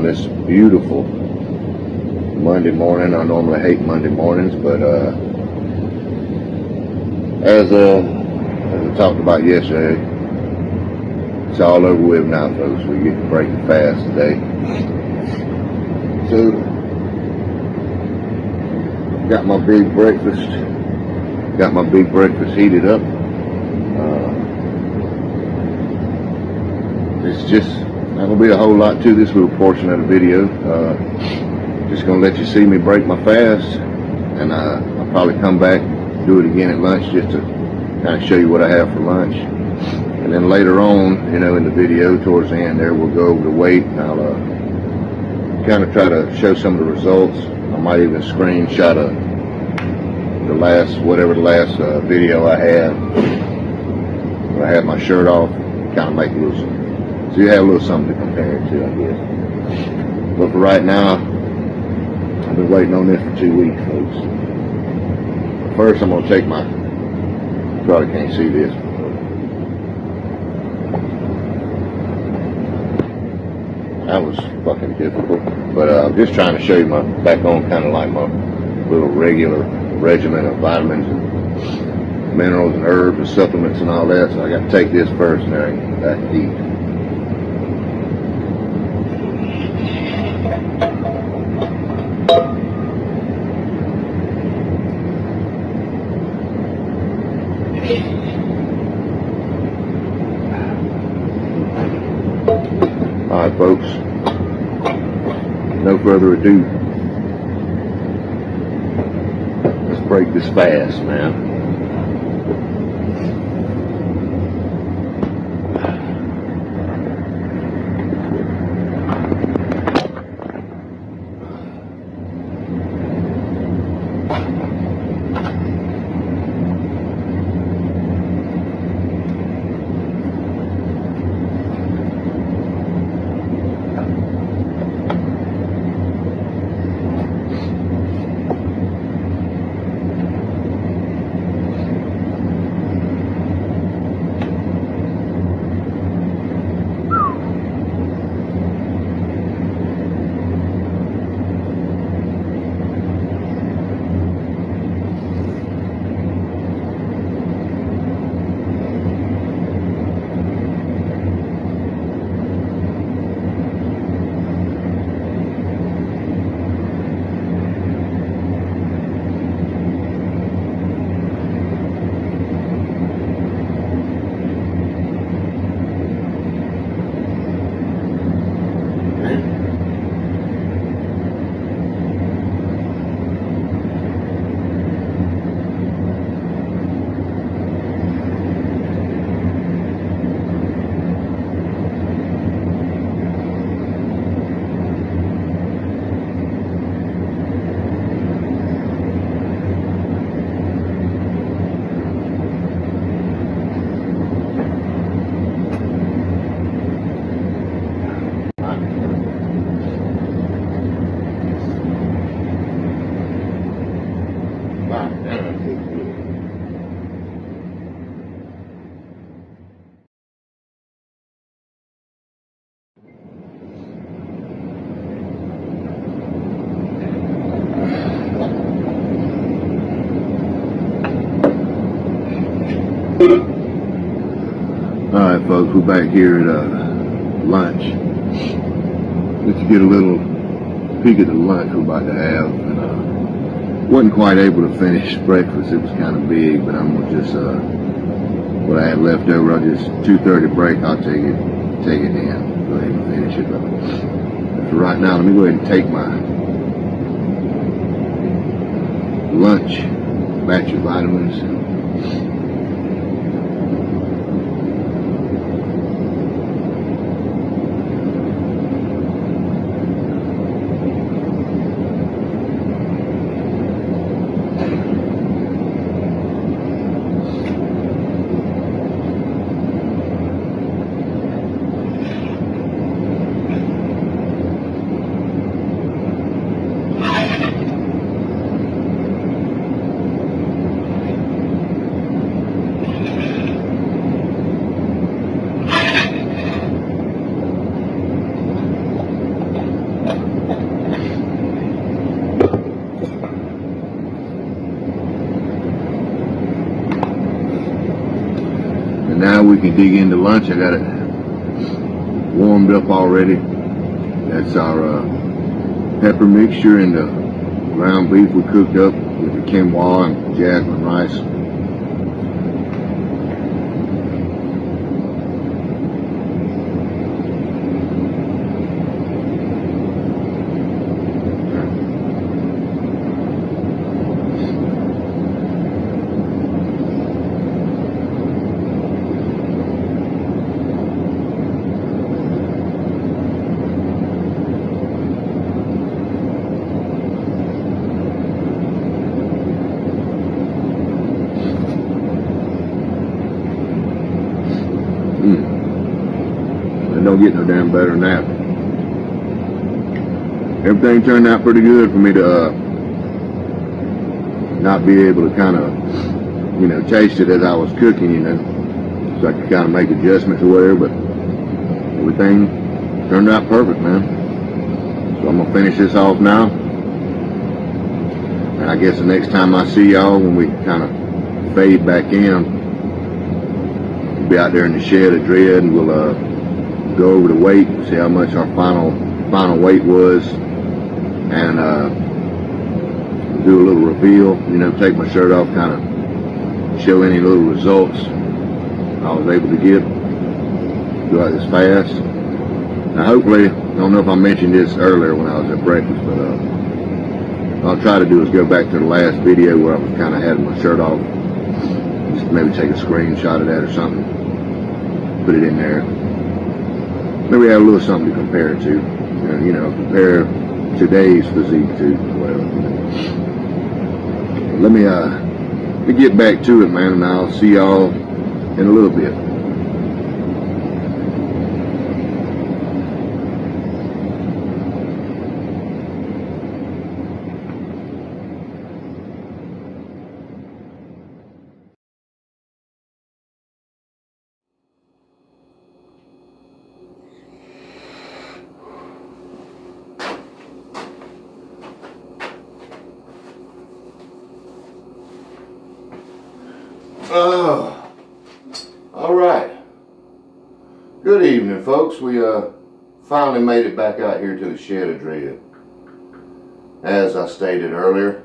on this beautiful Monday morning. I normally hate Monday mornings, but as I talked about yesterday, it's all over with now, folks. We get to break the fast today. So, got my big breakfast. Got my big breakfast heated up. It's just not gonna be a whole lot to this little portion of the video. Just gonna let you see me break my fast, and I'll probably come back, do it again at lunch, just to kind of show you what I have for lunch. And then later on, in the video towards the end there, we'll go over the weight, and I'll kind of try to show some of the results. I might even screenshot the last video I had, where I had my shirt off, kind of make a little, so you have a little something to compare it to, I guess. But for right now, I've been waiting on this for 2 weeks, folks. First, I'm gonna take my, probably can't see this. That was fucking difficult, but I'm just trying to show you back on kind of like my little regular regimen of vitamins and minerals and herbs and supplements and all that. So I got to take this first, and then I can eat. All right, folks. No further ado. Let's break this fast, man. Alright, folks, we're back here at lunch. Just to get a little peek at the lunch we're about to have. And wasn't quite able to finish breakfast. It was kind of big, but I'm gonna just what I had left over, I'll just 2:30 break, I'll take it in. Go ahead and finish it. But for right now, let me go ahead and take my lunch, batch of vitamins. now we can dig into lunch. I got it warmed up already. That's our pepper mixture and the ground beef we cooked up with the quinoa and jasmine rice. It don't get no damn better than that. Everything turned out pretty good for me to not be able to kind of, taste it as I was cooking, so I could kind of make adjustments or whatever, but everything turned out perfect, man. So I'm gonna finish this off now. And I guess the next time I see y'all, when we kind of fade back in, we'll be out there in the shed of dread, and we'll go over the weight, see how much our final weight was, and do a little reveal, take my shirt off, kind of show any little results I was able to get throughout this fast. Now hopefully, I don't know if I mentioned this earlier when I was at breakfast, but what I'll try to do is go back to the last video where I was kind of having my shirt off, just maybe take a screenshot of that or something, put it in there. Maybe have a little something to compare it to, compare today's physique to. Well, let me get back to it, man, and I'll see y'all in a little bit. All right. Good evening, folks. We finally made it back out here to the shed of dread. As I stated earlier,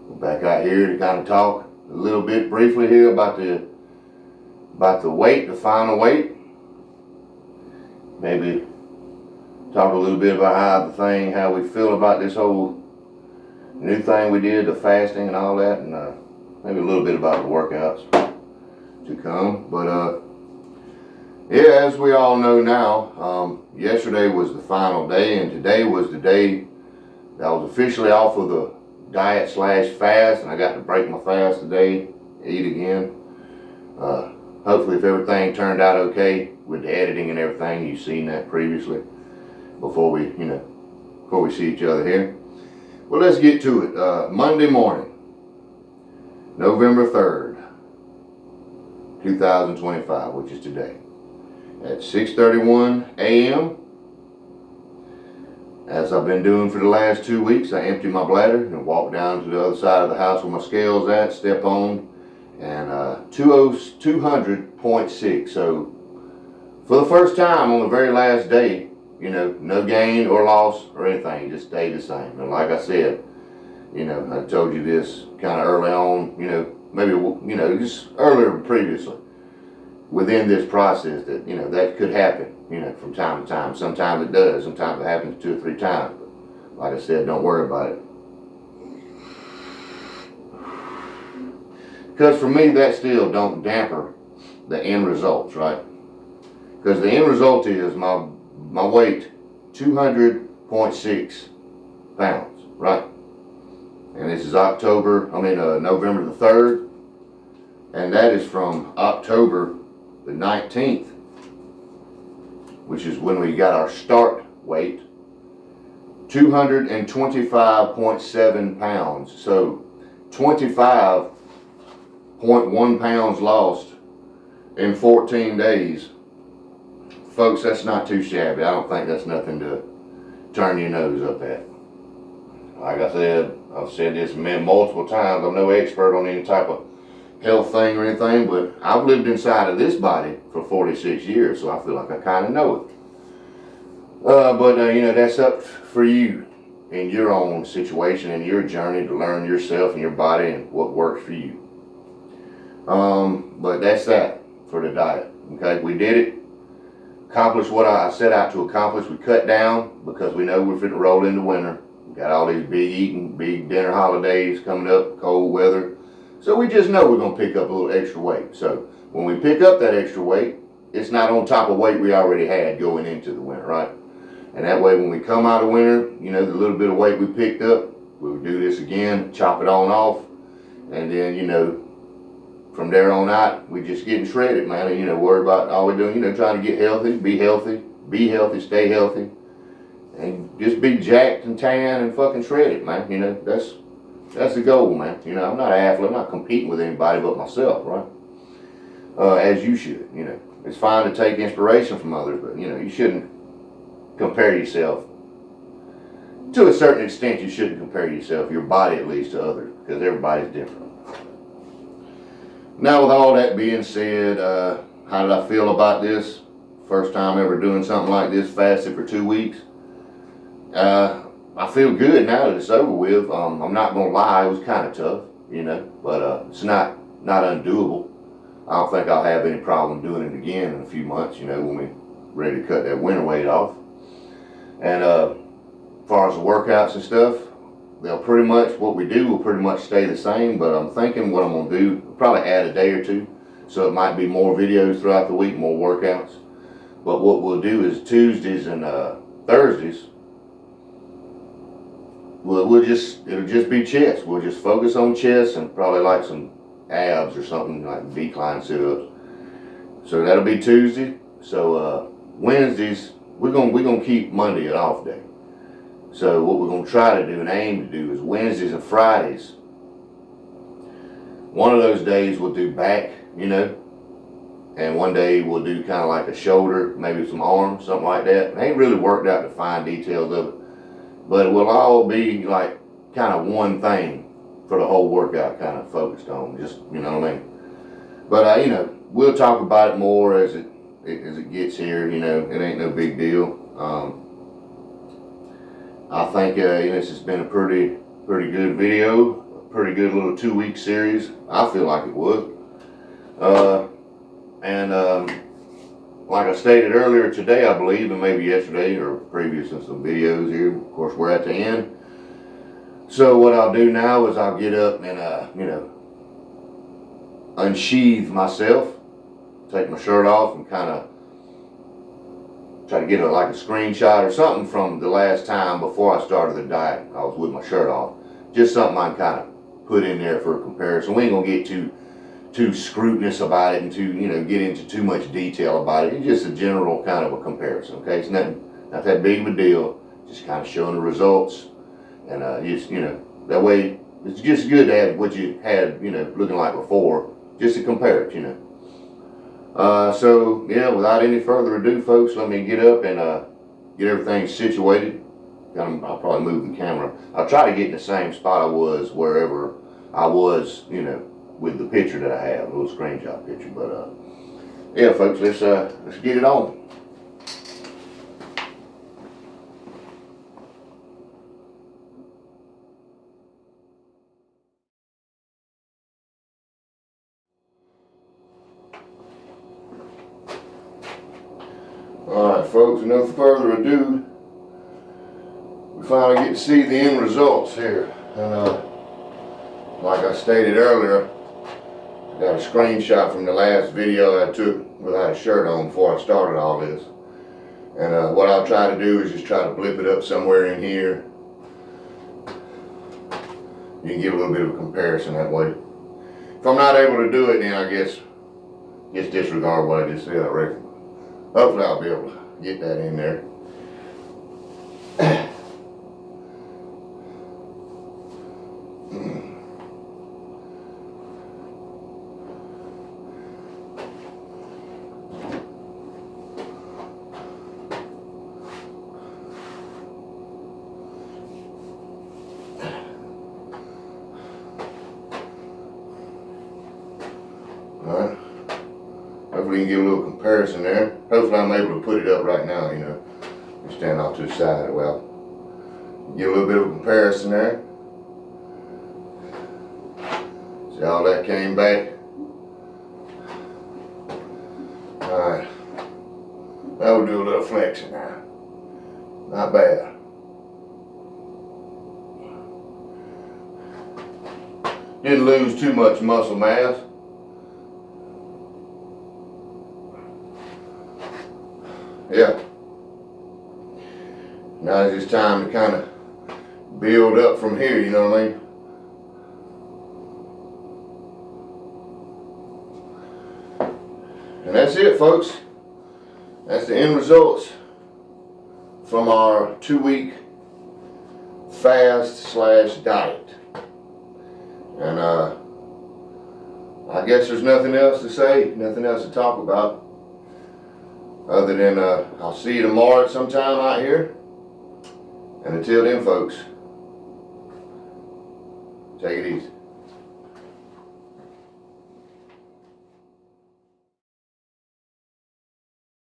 we're back out here to kind of talk a little bit briefly here about the weight, the final weight. Maybe talk a little bit about how we feel about this whole new thing we did, the fasting and all that, and maybe a little bit about the workouts to come. But yeah, as we all know now, yesterday was the final day, and today was the day that I was officially off of the diet/fast, and I got to break my fast today, eat again. Hopefully, if everything turned out okay with the editing and everything, you've seen that previously before we see each other here. Well, let's get to it. Monday morning, November 3rd, 2025, which is today, at 6:31 a.m. As I've been doing for the last 2 weeks, I empty my bladder and walk down to the other side of the house where my scale's at, step on, and 200.6. So for the first time on the very last day, no gain or loss or anything, just stayed the same. And like I said, I told you this kind of early on, maybe, just earlier previously within this process that, that could happen, from time to time. Sometimes it does. Sometimes it happens 2 or 3 times. But like I said, don't worry about it. Because for me, that still don't damper the end results, right? Because the end result is my weight, 200.6 pounds, right? And this is November the 3rd. And that is from October the 19th, which is when we got our start weight, 225.7 pounds. So 25.1 pounds lost in 14 days. Folks, that's not too shabby. I don't think that's nothing to turn your nose up at. Like I said, I've said this multiple times, I'm no expert on any type of health thing or anything, but I've lived inside of this body for 46 years, so I feel like I kind of know it. But you know, that's up for you in your own situation and your journey to learn yourself and your body and what works for you. But that's that for the diet. Okay, we did it. Accomplished what I set out to accomplish. We cut down because we know we're fitting to roll into winter. We got all these big eating, big dinner holidays coming up, cold weather. So we just know we're going to pick up a little extra weight. So when we pick up that extra weight, it's not on top of weight we already had going into the winter, right? And that way when we come out of winter, you know, the little bit of weight we picked up, we'll do this again, chop it on off. And then, you know, from there on out, we just getting shredded, man. And, you know, worry about all we're doing, you know, trying to get healthy, be healthy, stay healthy. And just be jacked and tan and fucking shredded, man. You know, that's the goal, man. You know, I'm not an athlete. I'm not competing with anybody but myself, right? As you should, you know. It's fine to take inspiration from others, but, you know, you shouldn't compare yourself. To a certain extent, you shouldn't compare yourself, your body at least, to others, because everybody's different. Now, with all that being said, how did I feel about this? First time ever doing something like this, fasted for 2 weeks. I feel good now that it's over with. I'm not gonna lie, it was kind of tough, you know, but it's not undoable. I don't think I'll have any problem doing it again in a few months, you know, when we're ready to cut that winter weight off. And as far as the workouts and stuff, they'll pretty much, what we do will pretty much stay the same, but I'm thinking what I'm gonna do, probably add a day or two, so it might be more videos throughout the week, more workouts. But what we'll do is Tuesdays and Thursdays, it'll just be chest. We'll just focus on chest and probably like some abs or something, like decline sit-ups. So that'll be Tuesday. So Wednesdays, we're gonna keep Monday an off day. So what we're gonna try to do and aim to do is Wednesdays and Fridays. One of those days we'll do back, you know, and one day we'll do kind of like a shoulder, maybe some arms, something like that. I ain't really worked out the fine details of it, but it will all be like kind of one thing for the whole workout, kind of focused on, just, you know what I mean? But you know, we'll talk about it more as it gets here. You know, it ain't no big deal. I think you know, this has been a pretty good video, a pretty good little 2-week series. I feel like it was. Like I stated earlier today, I believe, and maybe yesterday or previous in some videos here, of course we're at the end. So what I'll do now is I'll get up and, you know, unsheathe myself, take my shirt off and kind of try to get like a screenshot or something from the last time before I started the diet. I was with my shirt off. Just something I can kind of put in there for a comparison. We ain't gonna get too scrutinous about it and you know, get into too much detail about it. It's just a general kind of a comparison, okay? It's not that big of a deal. Just kind of showing the results, and just, you know, that way it's just good to have what you had, you know, looking like before, just to compare it, you know. So yeah, without any further ado, folks, let me get up and get everything situated. I'll probably move the camera. I'll try to get in the same spot I was wherever I was, you know, with the picture that I have, a little screenshot picture. But yeah, folks, let's get it on. Alright, folks, no further ado, we finally get to see the end results here. And like I stated earlier, I got a screenshot from the last video I took without a shirt on before I started all this. And what I'll try to do is just try to blip it up somewhere in here. You can get a little bit of a comparison that way. If I'm not able to do it, then I guess just disregard what I just said, I reckon. Hopefully I'll be able to get that in there. Hopefully you can get a little comparison there. Hopefully I'm able to put it up right now, you know. Stand off to the side. Well, get a little bit of a comparison there. See how that came back? Alright. Now we'll do a little flexion now. Not bad. Didn't lose too much muscle mass. Yeah. Now it's just time to kind of build up from here, you know what I mean? And that's it, folks. That's the end results from our 2-week fast/diet. And I guess there's nothing else to say, nothing else to talk about, other than I'll see you tomorrow at some time out here. And until then, folks, take it easy.